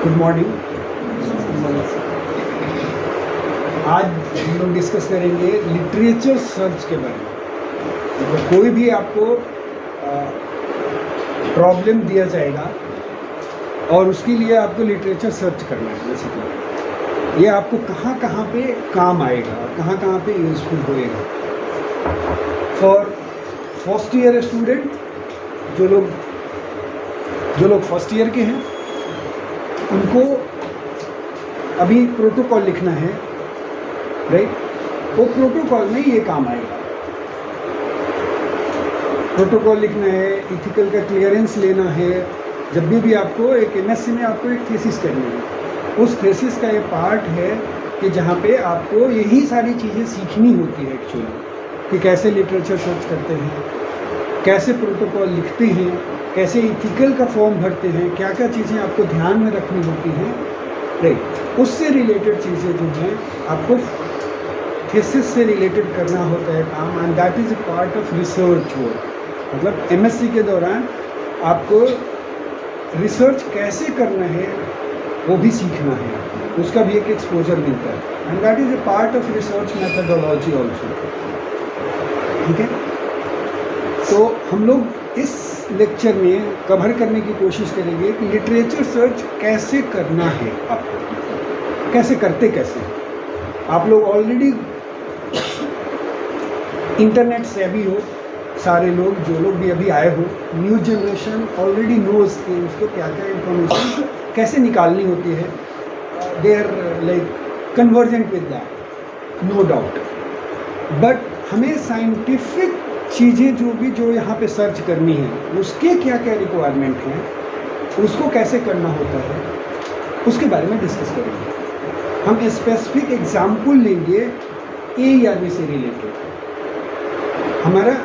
Good morning. आज हम लोग डिस्कस करेंगे लिटरेचर सर्च के बारे में। तो कोई भी आपको प्रॉब्लम दिया जाएगा और उसके लिए आपको लिटरेचर सर्च करना है। बेसिकली ये आपको कहाँ कहाँ पे काम आएगा, कहाँ कहाँ पे यूजफुल होएगा। फॉर फर्स्ट ईयर स्टूडेंट, जो लोग फर्स्ट ईयर के हैं, उनको अभी प्रोटोकॉल लिखना है, राइट। वो प्रोटोकॉल में ये काम आएगा। प्रोटोकॉल लिखना है, इथिकल का क्लियरेंस लेना है। जब भी आपको एक एमएससी में आपको एक थीसिस करनी है, उस थीसिस का ये पार्ट है कि जहाँ पे आपको यही सारी चीज़ें सीखनी होती है एक्चुअली, कि कैसे लिटरेचर सर्च करते हैं, कैसे प्रोटोकॉल लिखते हैं, कैसे इथिकल का फॉर्म भरते हैं, क्या क्या चीज़ें आपको ध्यान में रखनी होती हैं, राइट। उससे रिलेटेड चीज़ें जो हैं आपको थीसिस से रिलेटेड करना होता है काम, and that is a part of research work. मतलब एमएससी के दौरान आपको रिसर्च कैसे करना है वो भी सीखना है, उसका भी एक एक्सपोजर मिलता है, and that is a part of research methodology also. ठीक है, तो हम लोग इस लेक्चर में कवर करने की कोशिश करेंगे कि लिटरेचर सर्च कैसे करना है, आपको कैसे करते कैसे। आप लोग ऑलरेडी इंटरनेट से भी हो, सारे लोग जो लोग भी अभी आए हो, न्यू जनरेशन ऑलरेडी नोज कि उसको क्या क्या इंफॉर्मेशन कैसे निकालनी होती है। They are like convergent with that, no doubt. But हमें साइंटिफिक चीज़ें जो यहाँ पे सर्च करनी है, उसके क्या क्या रिक्वायरमेंट हैं, उसको कैसे करना होता है, उसके बारे में डिस्कस करेंगे। हम स्पेसिफिक एग्जाम्पल लेंगे AERB से रिलेटेड। हमारा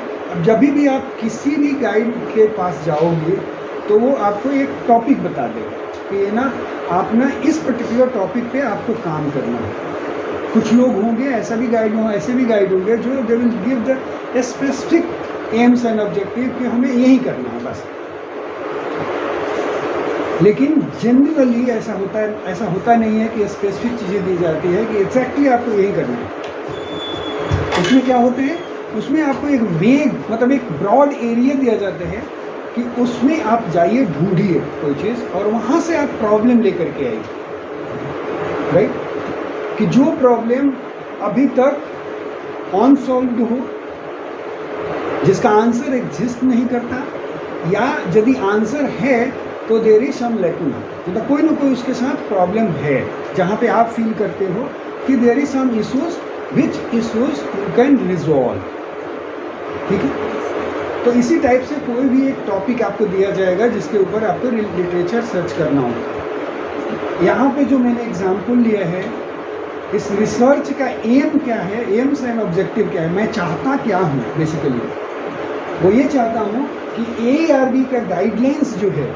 जब भी आप किसी भी गाइड के पास जाओगे तो वो आपको एक टॉपिक बता देगा कि ये ना आप ना इस पर्टिकुलर टॉपिक पे आपको काम करना है। कुछ लोग होंगे ऐसे भी गाइड होंगे जो they will give the specific AIIMS and objective कि हमें यही करना है बस। लेकिन जनरली ऐसा होता नहीं है कि स्पेसिफिक चीज़ें दी जाती है कि एग्जैक्टली आपको यही करना है। उसमें क्या होते हैं, उसमें आपको एक वेग मतलब एक ब्रॉड एरिया दिया जाता है कि उसमें आप जाइए, ढूंढिए कोई चीज़ और वहाँ से आप प्रॉब्लम लेकर के आइए, राइट। कि जो प्रॉब्लम अभी तक अनसॉल्व्ड हो, जिसका आंसर एग्जिस्ट नहीं करता, या यदि आंसर है तो देयर इज सम लैकुना, मतलब कोई ना कोई उसके साथ प्रॉब्लम है, जहाँ पे आप फील करते हो कि there is some issues which issues you can resolve. ठीक है, तो इसी टाइप से कोई भी एक टॉपिक आपको दिया जाएगा जिसके ऊपर आपको लिटरेचर सर्च करना होगा। यहाँ पे जो मैंने एग्जाम्पल लिया है, इस रिसर्च का एम क्या है, एम्स एंड ऑब्जेक्टिव क्या है, मैं चाहता क्या हूँ बेसिकली, वो ये चाहता हूँ कि AERB का गाइडलाइंस जो है,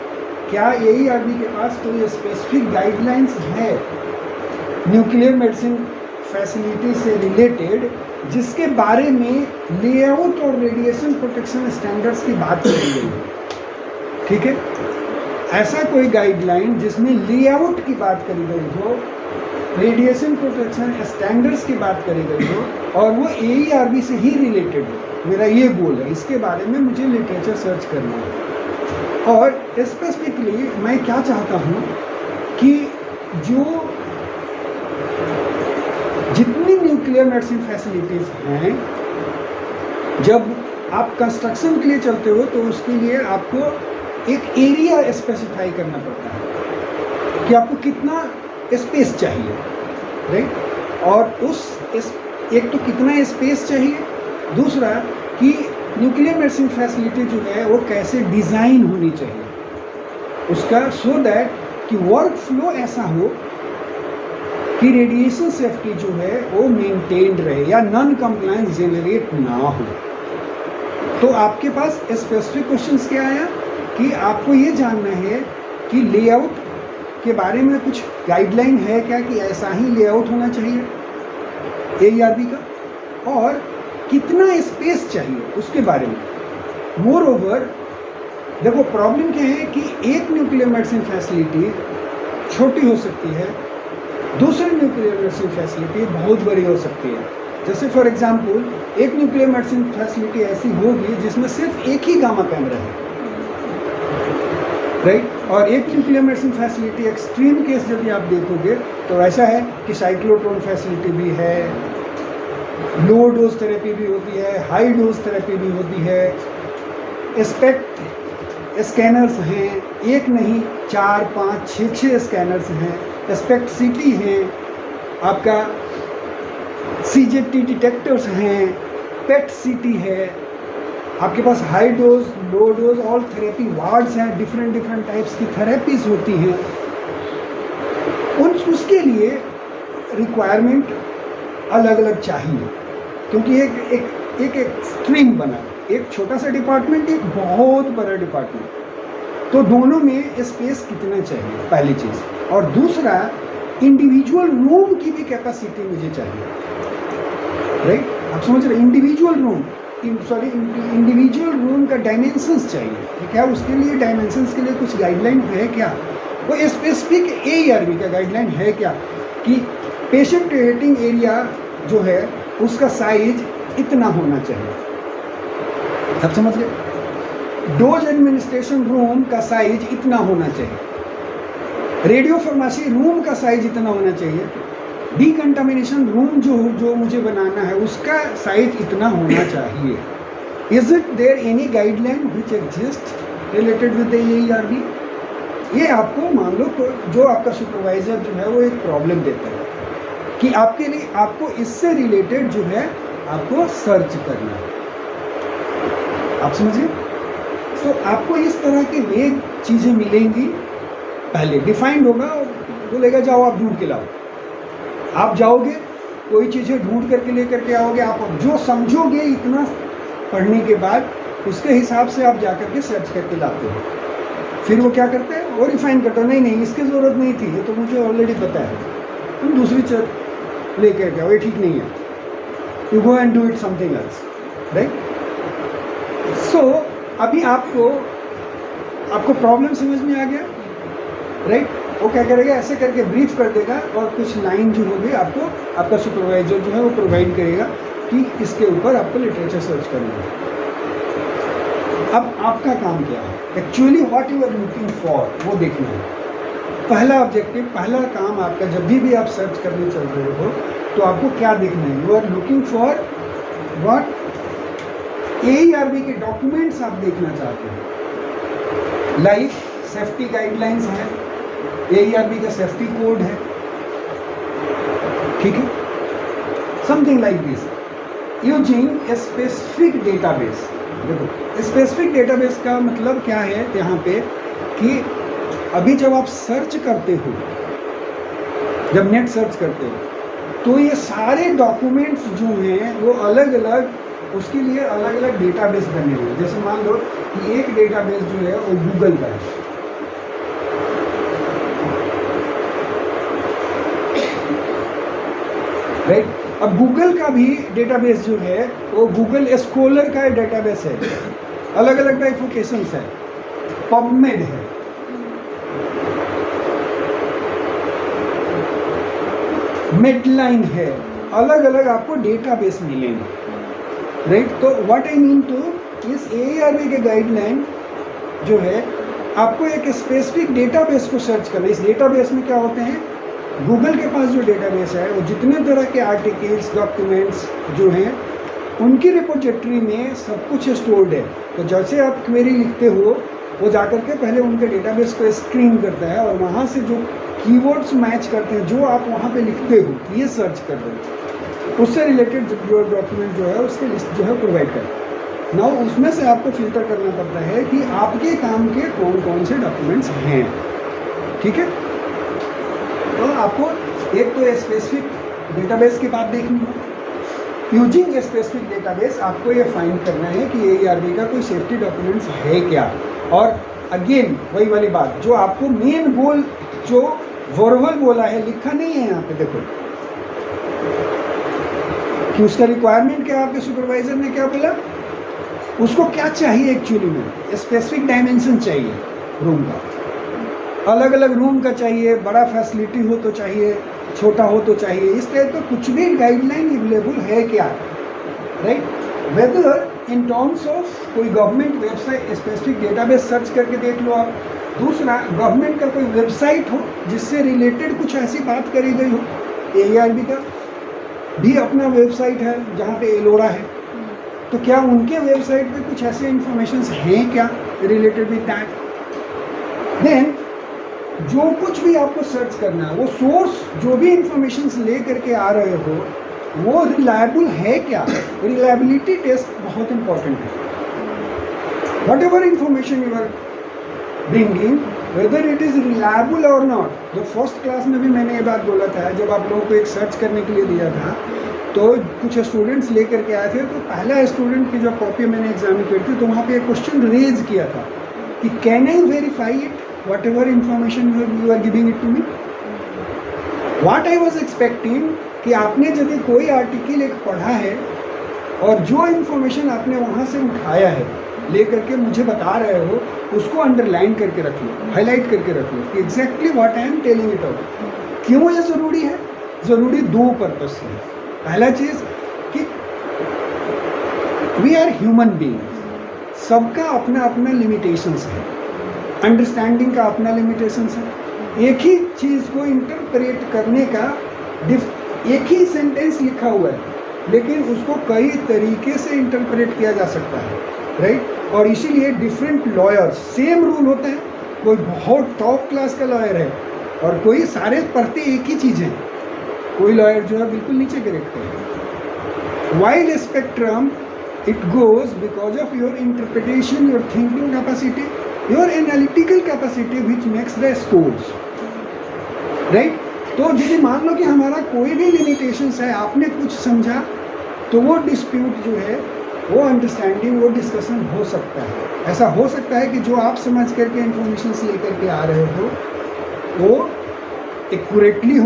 क्या AERB के पास कोई स्पेसिफिक गाइडलाइंस है न्यूक्लियर मेडिसिन फैसिलिटी से रिलेटेड, जिसके बारे में लेआउट और रेडिएशन प्रोटेक्शन स्टैंडर्ड्स की बात करी गई है। ठीक है, ऐसा कोई गाइडलाइन जिसमें लेआउट की बात करी गई हो, रेडिएशन प्रोटेक्शन स्टैंडर्ड्स की बात करी गई हो, और वो AERB से ही रिलेटेड हो, मेरा ये गोल है। इसके बारे में मुझे लिटरेचर सर्च करना है। और स्पेसिफिकली मैं क्या चाहता हूँ कि जितनी न्यूक्लियर मेडिसिन फैसिलिटीज़ हैं, जब आप कंस्ट्रक्शन के लिए चलते हो तो उसके लिए आपको एक एरिया स्पेसिफाई करना पड़ता है कि आपको कितना स्पेस चाहिए, राइट। और एक तो कितना स्पेस चाहिए, दूसरा कि न्यूक्लियर मेडिसिन फैसिलिटी जो है वो कैसे डिज़ाइन होनी चाहिए उसका, सो दैट कि वर्क फ्लो ऐसा हो कि रेडिएशन सेफ्टी जो है वो मेंटेन्ड रहे या नॉन कंप्लायंस जनरेट ना हो। तो आपके पास स्पेसिफिक क्वेश्चंस क्या आया कि आपको ये जानना है कि लेआउट के बारे में कुछ गाइडलाइन है क्या, कि ऐसा ही लेआउट होना चाहिए AERB का, और कितना स्पेस चाहिए उसके बारे में। मोर ओवर देखो प्रॉब्लम क्या है कि एक न्यूक्लियर मेडिसिन फैसिलिटी छोटी हो सकती है, दूसरी न्यूक्लियर मेडिसिन फैसिलिटी बहुत बड़ी हो सकती है। जैसे फॉर एग्जांपल एक न्यूक्लियर मेडिसिन फैसिलिटी ऐसी होगी जिसमें सिर्फ एक ही गामा कैमरा है, राइट। और एक nuclear medicine facility extreme case यदि आप देखोगे तो ऐसा है कि साइक्लोट्रॉन फैसिलिटी भी है, लो डोज थेरेपी भी होती है, हाई डोज थेरेपी भी होती है, एस्पेक्ट स्कैनर्स हैं, एक नहीं 4, 5, 6 स्कैनर्स हैं, एस्पेक्ट सीटी हैं, आपका CZT डिटेक्टर्स हैं, पेट सीटी है, आपके पास high dose low dose all therapy wards हैं, डिफरेंट टाइप्स की थेरेपीज होती हैं। उसके लिए रिक्वायरमेंट अलग अलग चाहिए, क्योंकि एक एक्सट्रीम बना, एक छोटा सा डिपार्टमेंट, एक बहुत बड़ा डिपार्टमेंट, तो दोनों में स्पेस कितना चाहिए पहली चीज़। और दूसरा, इंडिविजुअल रूम की भी कैपेसिटी मुझे चाहिए, राइट। आप समझ रहे, इंडिविजुअल रूम का डायमेंशंस चाहिए। क्या उसके लिए डायमेंशंस के लिए कुछ गाइडलाइन है क्या? वो स्पेसिफिक AERB का गाइडलाइन है क्या कि पेशेंट वेटिंग एरिया जो है उसका साइज इतना होना चाहिए? आप समझ गए, डोज एडमिनिस्ट्रेशन रूम का साइज इतना होना चाहिए, रेडियो फार्मेसी रूम का साइज इतना होना चाहिए, डिकंटामिनेशन रूम जो मुझे बनाना है उसका साइज इतना होना चाहिए। Is it there any guideline which exist related with the AERB? ये आपको मान लो जो आपका सुपरवाइजर जो है वो एक प्रॉब्लम देता है कि आपके लिए आपको इससे रिलेटेड जो है आपको सर्च करना है। आप समझिए, सो आपको इस तरह की वेग चीज़ें मिलेंगी, पहले डिफाइंड होगा, बोलेगा जाओ आप ढूंढ के लाओ, आप जाओगे कोई चीज़ें ढूंढ करके लेकर के आओगे, आप जो समझोगे इतना पढ़ने के बाद उसके हिसाब से आप जा करके सर्च करके लाते हो। फिर वो क्या करते हैं, वो रिफाइन करते हैं, नहीं इसकी ज़रूरत नहीं थी, ये तो मुझे ऑलरेडी पता है, तुम दूसरी चीज़ लेकर के आओ, ये ठीक नहीं है, you go and do it something else, right. So अभी आपको प्रॉब्लम समझ में आ गया, राइट। वो क्या करेगा, ऐसे करके ब्रीफ कर देगा और कुछ लाइन जो होगी आपको आपका सुपरवाइजर जो है वो प्रोवाइड करेगा कि इसके ऊपर आपको लिटरेचर सर्च करना है। अब आपका काम क्या है, actually what you are looking for वो देखना है। पहला ऑब्जेक्टिव, पहला काम आपका जब भी आप सर्च करने चल रहे हो तो आपको क्या देखना है, you are looking for what, AERB के डॉक्यूमेंट्स आप देखना चाहते हो, लाइक सेफ्टी गाइडलाइंस है, AERB का सेफ्टी कोड है, ठीक है, something like this, using a specific database. देखो स्पेसिफिक डेटाबेस का मतलब क्या है यहाँ पे कि अभी जब आप सर्च करते हो, जब नेट सर्च करते हो तो ये सारे डॉक्यूमेंट्स जो हैं वो अलग अलग, उसके लिए अलग अलग डेटाबेस बने हुए हैं। जैसे मान लो कि एक डेटाबेस जो है वो गूगल का है, राइट। अब गूगल का भी डेटाबेस जो है वो गूगल स्कॉलर का डेटाबेस है, अलग अलग बाइफर्केशंस है, पबमेड है, मेडलाइन है, अलग अलग आपको डेटाबेस मिलेंगे, राइट। तो व्हाट आई मीन टू, इस AERB के गाइडलाइन जो है आपको एक स्पेसिफिक डेटाबेस को सर्च करना है। इस डेटाबेस में क्या होते हैं, गूगल के पास जो डेटाबेस है वो जितने तरह के आर्टिकल्स डॉक्यूमेंट्स जो हैं उनकी रिपोजिटरी में सब कुछ स्टोर्ड है। तो जैसे आप क्वेरी लिखते हो वो जाकर के पहले उनके डेटाबेस को स्क्रीन करता है और वहाँ से जो कीवर्ड्स मैच करते हैं जो आप वहाँ पे लिखते हो ये सर्च कर रहे हो, उससे रिलेटेड जो डॉक्यूमेंट जो है उसके लिस्ट जो है प्रोवाइड करता है। नाउ उसमें से आपको फिल्टर करना पड़ता है कि आपके काम के कौन कौन से डॉक्यूमेंट्स हैं, ठीक है। तो आपको एक तो स्पेसिफिक डेटाबेस की बात देखनी है, यूजिंग ए स्पेसिफिक डेटाबेस आपको ये फाइंड करना है कि AERB का कोई सेफ्टी डॉक्यूमेंट्स है क्या। और अगेन वही वाली बात, जो आपको मेन गोल जो वर्बल बोला है, लिखा नहीं है यहाँ पे, देखो कि उसका रिक्वायरमेंट क्या, आपके सुपरवाइजर ने क्या बोला, उसको क्या चाहिए एक्चुअली में, स्पेसिफिक डायमेंशन चाहिए रूम का। अलग अलग रूम का चाहिए, बड़ा फैसिलिटी हो तो चाहिए, छोटा हो तो चाहिए, इस टाइप का कुछ भी गाइडलाइन अवेलेबल है क्या, right? Whether in terms of कोई government website specific database search करके देख लो आप। दूसरा, गवर्नमेंट का कोई वेबसाइट हो जिससे रिलेटेड कुछ ऐसी बात करी गई हो। AARB का भी अपना वेबसाइट है जहाँ पे एलोरा है, तो क्या उनके वेबसाइट पे कुछ ऐसे इंफॉर्मेशन हैं क्या रिलेटेड विद दैट? देन जो कुछ भी आपको सर्च करना है, वो सोर्स जो भी इंफॉर्मेशन ले करके आ रहे हो वो रिलायबल है क्या? रिलायबिलिटी टेस्ट बहुत इंपॉर्टेंट है। Whatever information you are bringing, whether it is reliable और नॉट। जो फर्स्ट क्लास में भी मैंने ये बात बोला था, जब आप लोगों को एक सर्च करने के लिए दिया था तो कुछ स्टूडेंट्स लेकर के आए थे, तो पहला स्टूडेंट की जो कॉपी मैंने एग्जामिन की थी तो वहाँ पे एक क्वेश्चन रेज किया था कि can I verify it whatever information you are giving it to me. What I was expecting कि आपने यदि कोई आर्टिकल एक पढ़ा है और जो इन्फॉर्मेशन आपने वहाँ से उठाया है ले करके मुझे बता रहे हो, उसको अंडरलाइन करके रख लो, हाईलाइट करके रख लो कि exactly what I am telling it out. क्यों ये ज़रूरी है? ज़रूरी दो पर्पस से। पहला चीज़ कि वी आर ह्यूमन बीइंग्स, सबका अपना अपना लिमिटेशंस है, अंडरस्टैंडिंग का अपना लिमिटेशंस है। एक ही चीज़ को इंटरप्रेट करने का एक ही सेंटेंस लिखा हुआ है, लेकिन उसको कई तरीके से इंटरप्रेट किया जा सकता है, राइट? और इसीलिए डिफरेंट लॉयर्स, सेम रूल होता है, कोई बहुत टॉप क्लास का लॉयर है और कोई सारे पढ़ते एक ही चीज़ है, कोई लॉयर जो है बिल्कुल नीचे गिरते हैं। Wide spectrum it goes because of your interpretation, your thinking capacity, your analytical capacity which makes the scores, right? तो यदि मान लो कि हमारा कोई भी लिमिटेशंस है, आपने कुछ समझा, तो वो डिस्प्यूट जो है, वो अंडरस्टैंडिंग, वो डिस्कशन हो सकता है। ऐसा हो सकता है कि जो आप समझ करके इंफॉर्मेशन लेकर के आ रहे हो वो एक्यूरेटली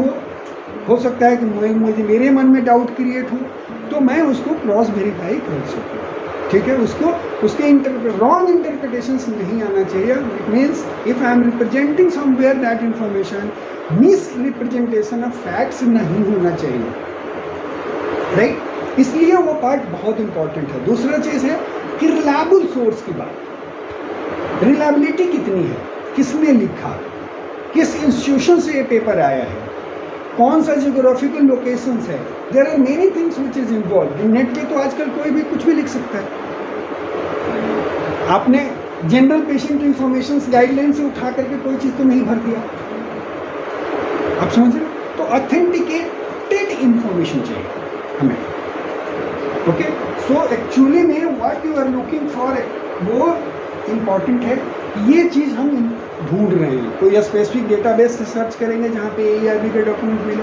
हो सकता है कि मुझे मेरे मन में डाउट क्रिएट हो, तो मैं उसको क्रॉस वेरीफाई कर सकूँ, ठीक है? उसको उसके रॉन्ग इंटरप्रिटेशंस नहीं आना चाहिए। It means if I am representing somewhere that information, miss representation of facts नहीं होना चाहिए, राइट? इसलिए वो पार्ट बहुत इंपॉर्टेंट है। दूसरा चीज़ है कि रिलायबल सोर्स की बात, रिलायबिलिटी कितनी है, किसने लिखा, किस इंस्टीट्यूशन से ये पेपर आया है, कौन सा जियोग्राफिकल लोकेशंस है। There are many things which is involve. Net पे तो आजकल कोई भी कुछ भी लिख सकता है। आपने जनरल पेशेंट इंफॉर्मेशन गाइडलाइन से उठा करके कोई चीज़ तो नहीं भर दिया, आप समझ रहे? तो ऑथेंटिकेटेड इंफॉर्मेशन चाहिए हमें, ओके? सो एक्चुअली में what you are looking for वो इम्पॉर्टेंट है। ये चीज़ हम ढूंढ रहे हैं। कोई स्पेसिफिक डेटाबेस से सर्च करेंगे जहाँ पे AARB के डॉक्यूमेंट मिले।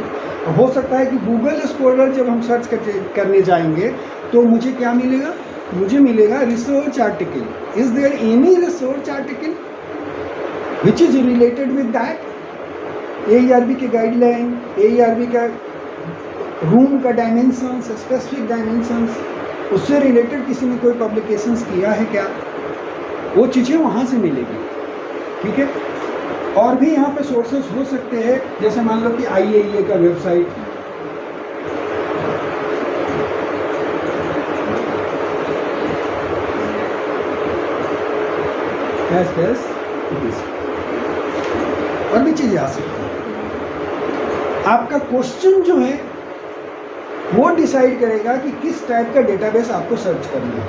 हो सकता है कि गूगल स्कॉलर जब हम सर्च करने जाएंगे तो मुझे क्या मिलेगा? मुझे मिलेगा research article. Is there any research article which is related with that? AARB के गाइडलाइन, AARB का रूम का डायमेंशंस, स्पेसिफिक डायमेंशंस, उससे रिलेटेड किसी ने कोई पब्लिकेशंस किया है क्या? वो चीज़ें वहाँ से मिलेगी, ठीक है? और भी यहाँ पे सोर्सेस हो सकते हैं, जैसे मान लो कि IAEA का वेबसाइट, और भी चीज़ें आ सकती हैं। आपका क्वेश्चन जो है वो डिसाइड करेगा कि किस टाइप का डेटाबेस आपको सर्च करना है।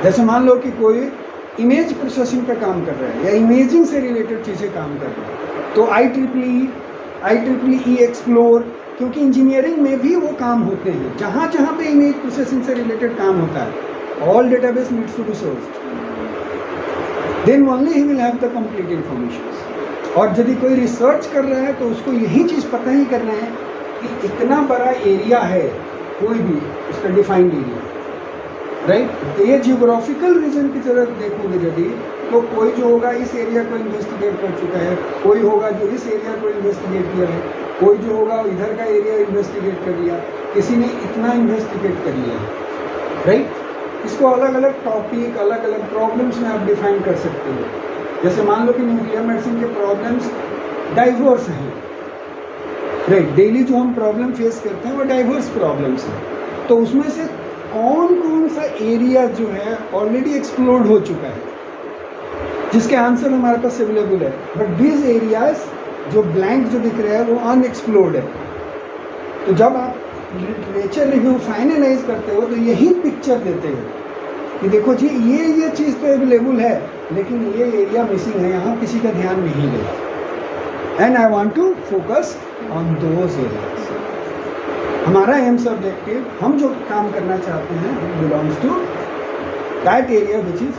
जैसे मान लो कि कोई इमेज प्रोसेसिंग पे काम कर रहा है या इमेजिंग से रिलेटेड चीज़ें काम कर रहा है, तो IEEE एक्सप्लोर, क्योंकि इंजीनियरिंग में भी वो काम होते हैं, जहाँ जहाँ पे इमेज प्रोसेसिंग से रिलेटेड काम होता है, all database needs to be sourced, then only ही will have the complete information. और यदि कोई रिसर्च कर रहा है तो उसको यही चीज़ पता ही करना है कि इतना बड़ा एरिया है, कोई भी उसका डिफाइंड एरिया, राइट? तो ये जियोग्राफिकल रीजन की तरफ देखोगे यदि, तो कोई जो होगा इस एरिया को इन्वेस्टिगेट कर चुका है, कोई होगा जो इस एरिया को इन्वेस्टिगेट किया है, कोई जो होगा इधर का एरिया इन्वेस्टिगेट कर लिया, किसी ने इतना इन्वेस्टिगेट कर लिया, राइट? इसको अलग अलग टॉपिक, अलग अलग प्रॉब्लम्स में आप डिफाइन कर सकते हो। जैसे मान लो कि न्यूक्लियर मेडिसिन के प्रॉब्लम्स डाइवर्स हैं, राइट, डेली जो हम प्रॉब्लम फेस करते हैं वो डाइवर्स प्रॉब्लम्स हैं, तो उसमें से कौन कौन सा एरिया जो है ऑलरेडी एक्सप्लोर्ड हो चुका है, जिसके आंसर हमारे पास अवेलेबल है, बट दिस एरियाज जो ब्लैंक जो दिख रहा है वो अनएक्सप्लोर्ड है। तो जब आप लिटरेचर रिव्यू फाइनलाइज करते हो तो यही पिक्चर देते हैं कि देखो जी ये चीज़ तो अवेलेबल है, लेकिन ये एरिया मिसिंग है, यहाँ किसी का ध्यान नहीं गया, and I want to focus on those areas. हमारा एम सब्जेक्टिव, हम जो काम करना चाहते हैं, belongs to that area which is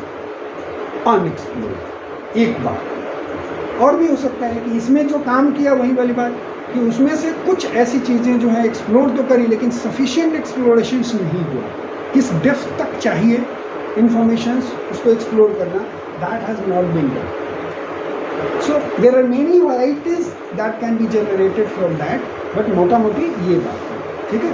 unexplored. एक बात और भी हो सकता है कि इसमें जो काम किया वही वाली बात कि उसमें से कुछ ऐसी चीज़ें जो है एक्सप्लोर तो करी, लेकिन सफिशिएंट एक्सप्लोरेशन नहीं हुआ, किस डेप्थ तक चाहिए इंफॉर्मेशंस उसको एक्सप्लोर करना, that has not been done. So there are many varieties that can be generated from that, but मोटा मोटी ये बात है, ठीक है।